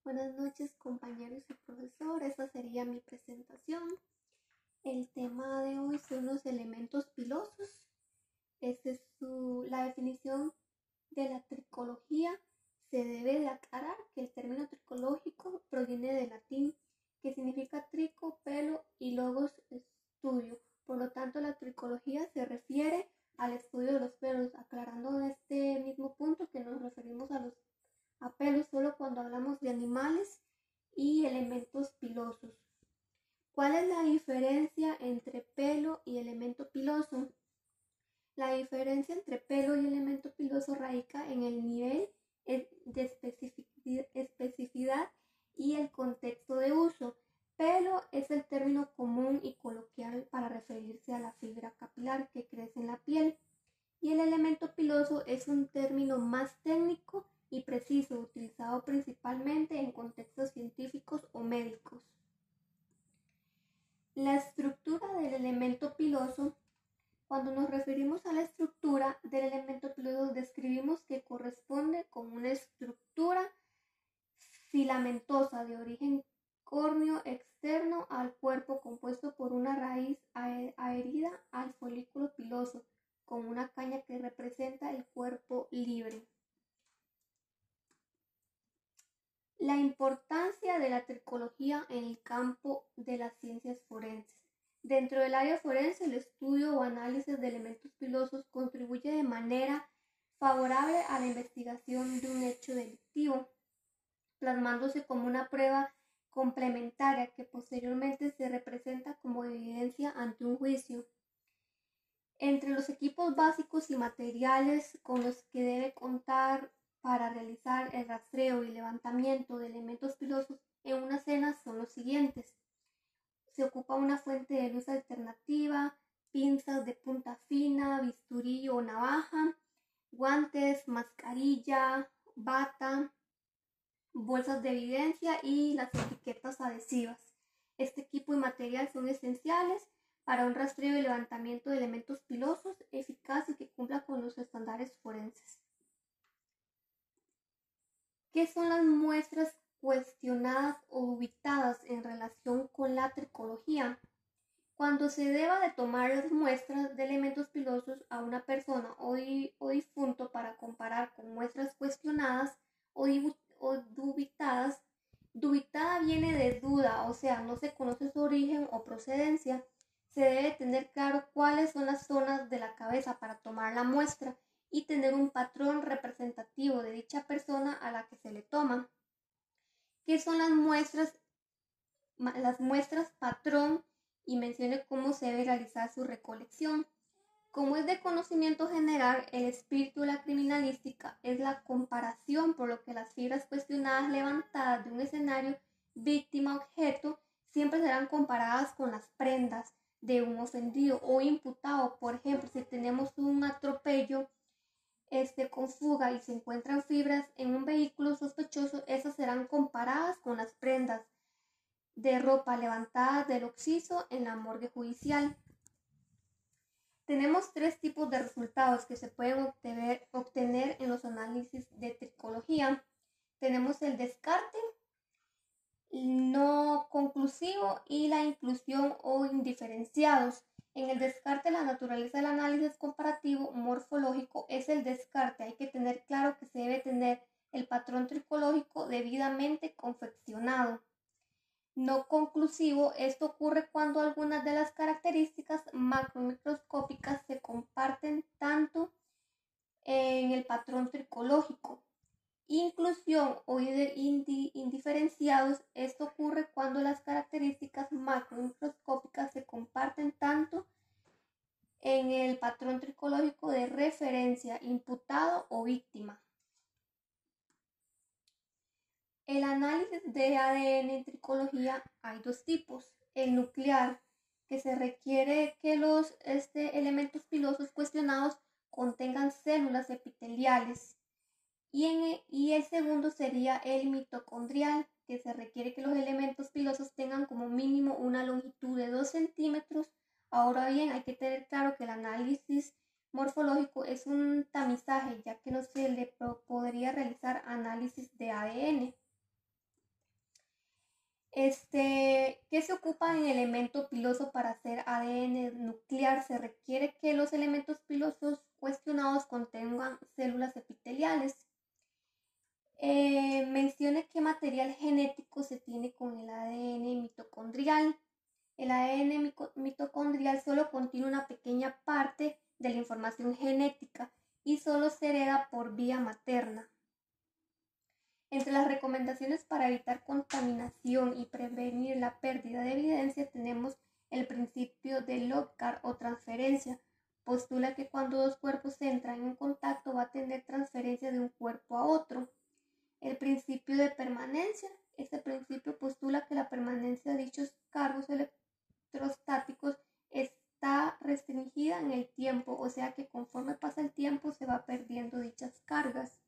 Buenas noches, compañeros y profesor. Esta sería mi presentación. El tema de hoy son los elementos pilosos. La definición de la tricología. Se debe de aclarar que el término tricológico proviene del latín, que significa trico, pelo y logos, estudio. Por lo tanto, la tricología se refiere al estudio de los pelos, aclarando en este mismo punto que nos referimos a pelos solo cuando hablamos de animales y elementos pilosos. ¿Cuál es la diferencia entre pelo y elemento piloso? La diferencia entre pelo y elemento piloso radica en el nivel de especificidad y el contexto de uso. Pelo es el término común y coloquial para referirse a la fibra capilar que crece en la piel, y el elemento piloso es un término más técnico y preciso, utilizado principalmente en contextos científicos o médicos. La estructura del elemento piloso. Cuando nos referimos a la estructura del elemento piloso, describimos que corresponde con una estructura filamentosa de origen córneo externo al cuerpo, compuesto por una raíz adherida al folículo piloso, con una caña que representa el cuerpo libre. La importancia de la tricología en el campo de las ciencias forenses. Dentro del área forense, el estudio o análisis de elementos pilosos contribuye de manera favorable a la investigación de un hecho delictivo, plasmándose como una prueba complementaria que posteriormente se representa como evidencia ante un juicio. Entre los equipos básicos y materiales con los que debe contar para realizar el rastreo y levantamiento de elementos pilosos en una escena son los siguientes. Se ocupa una fuente de luz alternativa, pinzas de punta fina, bisturí o navaja, guantes, mascarilla, bata, bolsas de evidencia y las etiquetas adhesivas. Este equipo y material son esenciales para un rastreo y levantamiento de elementos pilosos eficaz y que cumpla con los estándares forenses. ¿Qué son las muestras cuestionadas o dubitadas en relación con la tricología? Cuando se deba de tomar las muestras de elementos pilosos a una persona o difunto para comparar con muestras cuestionadas o dubitadas, dubitada viene de duda, o sea, no se conoce su origen o procedencia. Se debe tener claro cuáles son las zonas de la cabeza para tomar la muestra y tener un patrón representativo de dicha persona a la que se le toma. ¿Qué son las muestras? Las muestras patrón, y mencione cómo se debe realizar su recolección. Como es de conocimiento general, el espíritu de la criminalística es la comparación, por lo que las fibras cuestionadas levantadas de un escenario víctima-objeto siempre serán comparadas con las prendas de un ofendido o imputado. Por ejemplo, si tenemos un atropello con fuga y se encuentran fibras en un vehículo sospechoso, esas serán comparadas con las prendas de ropa levantada del occiso en la morgue judicial. Tenemos tres tipos de resultados que se pueden obtener en los análisis de tricología. Tenemos el descarte no conclusivo y la inclusión o indiferenciados. En el descarte, la naturaleza del análisis comparativo morfológico es el descarte. Hay que tener claro que se debe tener el patrón tricológico debidamente confeccionado. No conclusivo, esto ocurre cuando algunas de las características macromicroscópicas se comparten tanto en el patrón tricológico. Inclusión o indiferenciados, esto ocurre cuando las características macromicroscópicas se comparten tanto en el patrón tricológico de referencia, imputado o víctima. El análisis de ADN en tricología hay dos tipos. El nuclear, que se requiere que los elementos pilosos cuestionados contengan células epiteliales. Y el segundo sería el mitocondrial, que se requiere que los elementos pilosos tengan como mínimo una longitud de 2 centímetros. Ahora bien, hay que tener claro que el análisis morfológico es un tamizaje, ya que no se le podría realizar análisis de ADN. ¿Qué se ocupa en elemento piloso para hacer ADN nuclear? Se requiere que los elementos pilosos cuestionados contengan células epiteliales. Mencione qué material genético se tiene con el ADN mitocondrial. El ADN mitocondrial solo contiene una pequeña parte de la información genética y solo se hereda por vía materna. Entre las recomendaciones para evitar contaminación y prevenir la pérdida de evidencia tenemos el principio de Lockhart o transferencia. Postula que cuando dos cuerpos entran en contacto va a tener transferencia de un cuerpo a otro. El principio de permanencia. Este principio postula que la permanencia de dichos cargos electrostáticos está restringida en el tiempo, o sea que conforme pasa el tiempo se va perdiendo dichas cargas.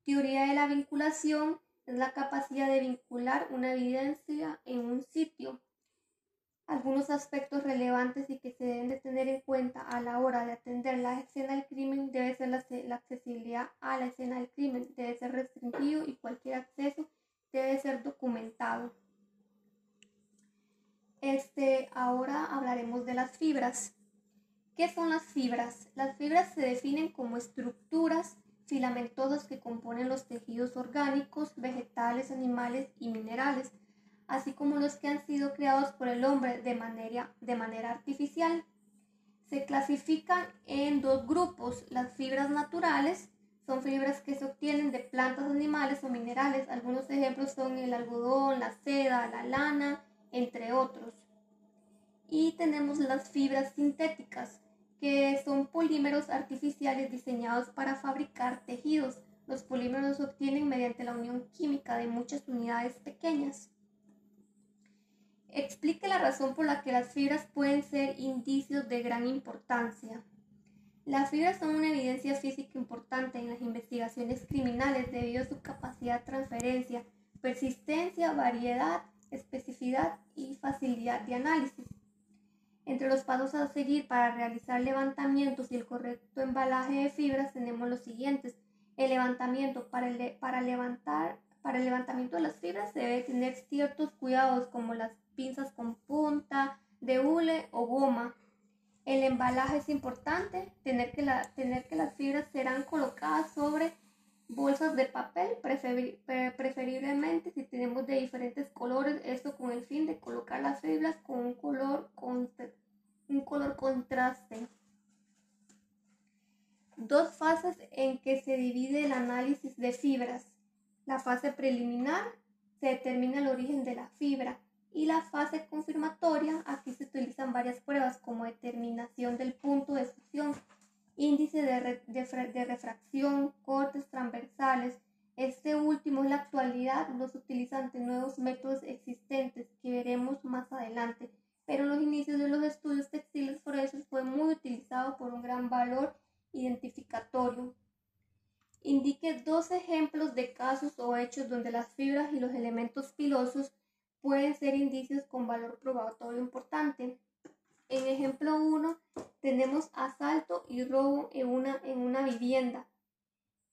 Teoría de la vinculación es la capacidad de vincular una evidencia en un sitio. Algunos aspectos relevantes y que se deben de tener en cuenta a la hora de atender la escena del crimen debe ser la accesibilidad a la escena del crimen, debe ser restringido y cualquier acceso debe ser documentado. Ahora hablaremos de las fibras. ¿Qué son las fibras? Las fibras se definen como estructuras filamentosas que componen los tejidos orgánicos, vegetales, animales y minerales, así como los que han sido creados por el hombre de manera artificial. Se clasifican en dos grupos. Las fibras naturales son fibras que se obtienen de plantas, animales o minerales. Algunos ejemplos son el algodón, la seda, la lana, entre otros. Y tenemos las fibras sintéticas, que son polímeros artificiales diseñados para fabricar tejidos. Los polímeros se obtienen mediante la unión química de muchas unidades pequeñas. Explique la razón por la que las fibras pueden ser indicios de gran importancia. Las fibras son una evidencia física importante en las investigaciones criminales debido a su capacidad de transferencia, persistencia, variedad, especificidad y facilidad de análisis. Entre los pasos a seguir para realizar levantamientos y el correcto embalaje de fibras tenemos los siguientes. El levantamiento. Para el levantamiento de las fibras se debe tener ciertos cuidados como las pinzas con punta, de hule o goma. El embalaje es importante, tener que las fibras serán colocadas sobre bolsas de papel, preferiblemente si tenemos de diferentes colores, esto con el fin de colocar las fibras con un color contraste. Dos fases en que se divide el análisis de fibras. La fase preliminar se determina el origen de la fibra y la fase confirmatoria, aquí se utilizan varias pruebas como determinación del punto de fusión, índice de refracción, cortes transversales. Este último en la actualidad los utiliza ante nuevos métodos existentes que veremos más adelante, pero en los inicios de los estudios textiles forenses fue muy utilizado por un gran valor identificatorio. Indique dos ejemplos de casos o hechos donde las fibras y los elementos pilosos pueden ser indicios con valor probatorio importante. En ejemplo 1 tenemos asalto y robo en una vivienda.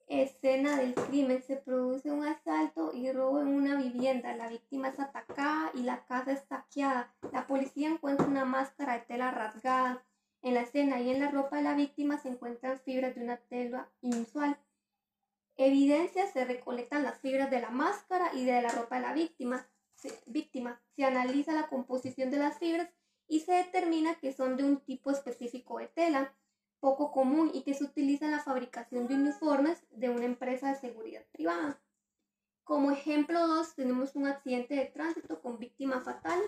Escena del crimen. Se produce un asalto y robo en una vivienda. La víctima es atacada y la casa es saqueada. La policía encuentra una máscara de tela rasgada. En la escena y en la ropa de la víctima se encuentran fibras de una tela inusual. Evidencia: se recolectan las fibras de la máscara y de la ropa de la víctima. Se analiza la composición de las fibras y se determina que son de un tipo específico de tela, poco común y que se utiliza en la fabricación de uniformes de una empresa de seguridad privada. Como ejemplo 2 tenemos un accidente de tránsito con víctima fatal.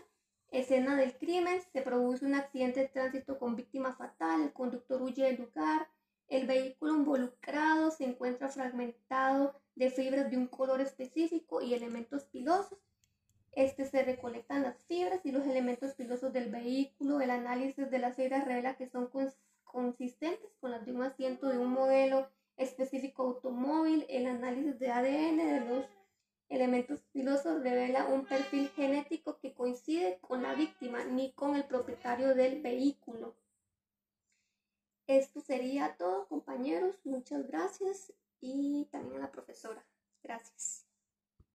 Escena del crimen: se produce un accidente de tránsito con víctima fatal, el conductor huye del lugar, el vehículo involucrado se encuentra fragmentado de fibras de un color específico y elementos pilosos. Se recolectan las fibras y los elementos pilosos del vehículo. El análisis de las fibras revela que son consistentes con las de un asiento de un modelo específico automóvil. El análisis de ADN de los elementos pilosos revela un perfil genético que coincide con la víctima, ni con el propietario del vehículo. Esto sería todo, compañeros. Muchas gracias y también a la profesora. Gracias.